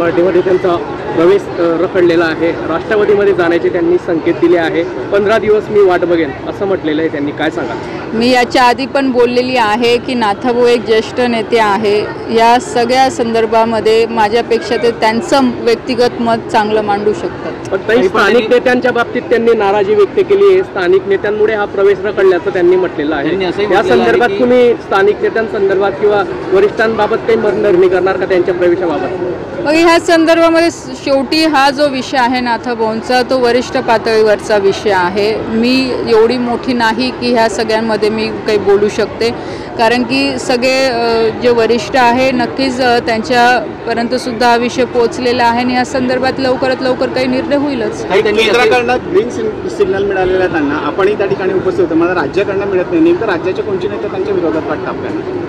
पार्टीमध्ये त्यांचा प्रवेश रखडलेला आहे। राष्ट्रवादीमध्ये जाण्याचे त्यांनी संकेत दिले आहे। 15 दिवस मी वाट बघेन असं म्हटलेलं आहे त्यांनी। काय सांगाल? मी याच्या आधी पण बोललेली आहे की नाथाभाऊ एक ज्येष्ठ नेते आहे। या सगळ्या संदर्भामध्ये माझ्यापेक्षा ते त्यांचं व्यक्तिगत मत चांगलं मांडू शकतात। पण काही स्थानिक नेत्यांच्या बाबतीत त्यांनी नाराजी व्यक्त केली आहे। स्थानिक नेत्यांमुळे हा प्रवेश रखडल्याचं त्यांनी म्हटलेलं आहे। या संदर्भात तुम्ही स्थानिक नेत्यांसंदर्भात किंवा वरिष्ठांबाबत काही निर्णय करणार का त्यांच्या प्रवेशाबाबत? मग ह्या संदर्भामध्ये शेवटी हा जो विषय आहे नाथाभाऊंचा तो वरिष्ठ पातळीवरचा विषय आहे। मी एवढी मोठी नाही की ह्या सगळ्यांमध्ये मी काही बोलू शकते, कारण की सगळे जे वरिष्ठ आहे नक्कीच त्यांच्यापर्यंत सुद्धा हा विषय पोहोचलेला आहे आणि या संदर्भात लवकरात लवकर काही निर्णय होईलच। केंद्राकडनं ग्रीन सिग्नल मिळालेला त्यांना, आपणही त्या ठिकाणी उपस्थित होतो, मला राज्याकडनं मिळत नाही। नेमकं राज्याच्या कोणते नेते त्यांच्या विरोधात वाटतं आपल्याला?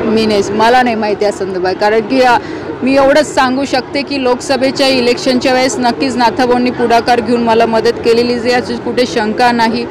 मी नाही, मला नाही माहिती या संदर्भात, कारण की मी एवढंच सांगू शकते की लोकसभेच्या इलेक्शनच्या वेळेस नक्कीच नाथाभाऊंनी पुढाकार घेऊन मला मदत केलेली, याची कुठे शंका नाही।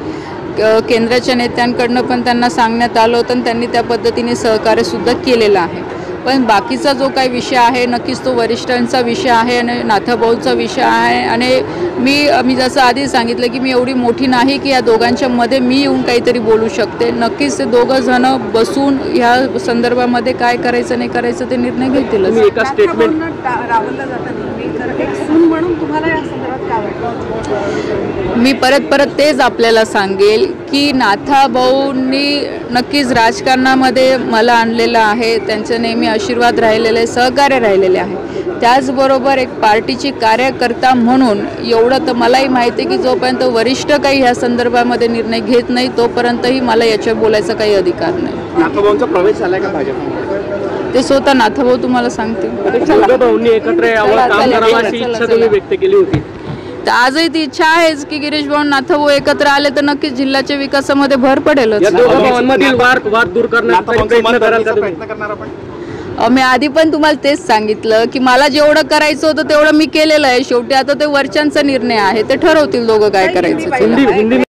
केंद्राच्या नेत्यांकडनं पण त्यांना सांगण्यात आलं होतं आणि त्यांनी त्या पद्धतीने सहकार्यसुद्धा केलेलं आहे। पण बाकीचा जो काही विषय आहे नक्कीच तो वरिष्ठांचा विषय आहे आणि नाथाभाऊचा विषय आहे। आणि मी जसं आधी सांगितलं की मी एवढी मोठी नाही की या दोघांच्या मध्ये मी येऊन काहीतरी बोलू शकते। नक्कीच ते दोघं जण बसून ह्या संदर्भामध्ये काय करायचं नाही करायचं ते निर्णय घेतीलच। एका स्टेटमेंट रावलं जातं नेहमी, तर एक सून म्हणून तुम्हाला या संदर्भात काय वाटतं? मी परत तेच आपल्याला सांगेल की नाथाभाऊंनी नक्कीच राजकारणामध्ये मला आणलेलं आहे, त्यांचं नेहमी आशीर्वाद राहिलेले, सहकार्य राहिलेले आहे। त्याचबरोबर एक पार्टीची कार्यकर्ता म्हणून एवढं तर मलाही माहिती आहे की जोपर्यंत वरिष्ठ काही ह्या संदर्भामध्ये निर्णय घेत नाही तोपर्यंतही मला याच्यावर बोलायचा काही अधिकार नाही। नाथाभाऊंचा प्रवेश झालाय का भाजपमध्ये? ते स्वतः नाथाभाऊ तुम्हाला सांगतील। भाऊंनी एकत्र यावं, काम करावं अशी इच्छा तुम्ही व्यक्त केली होती, तर आजही ती इच्छा आहेच की गिरीश भाऊ नाथाभाऊ एकत्र आले तर नक्कीच जिल्ह्याच्या विकासामध्ये भर पडेलच। या दोघा भावांमधील वाद दूर करण्याचा प्रयत्न कराल का तुम्ही? करणार आपण? मी आधी पण तुम्हाला तेच सांगितलं की मला जेवढं करायचं होतं तेवढं मी केलेलं आहे। शेवटी आता ते वरच्यांचा निर्णय आहे, ते ठरवतील दोघं काय करायचं।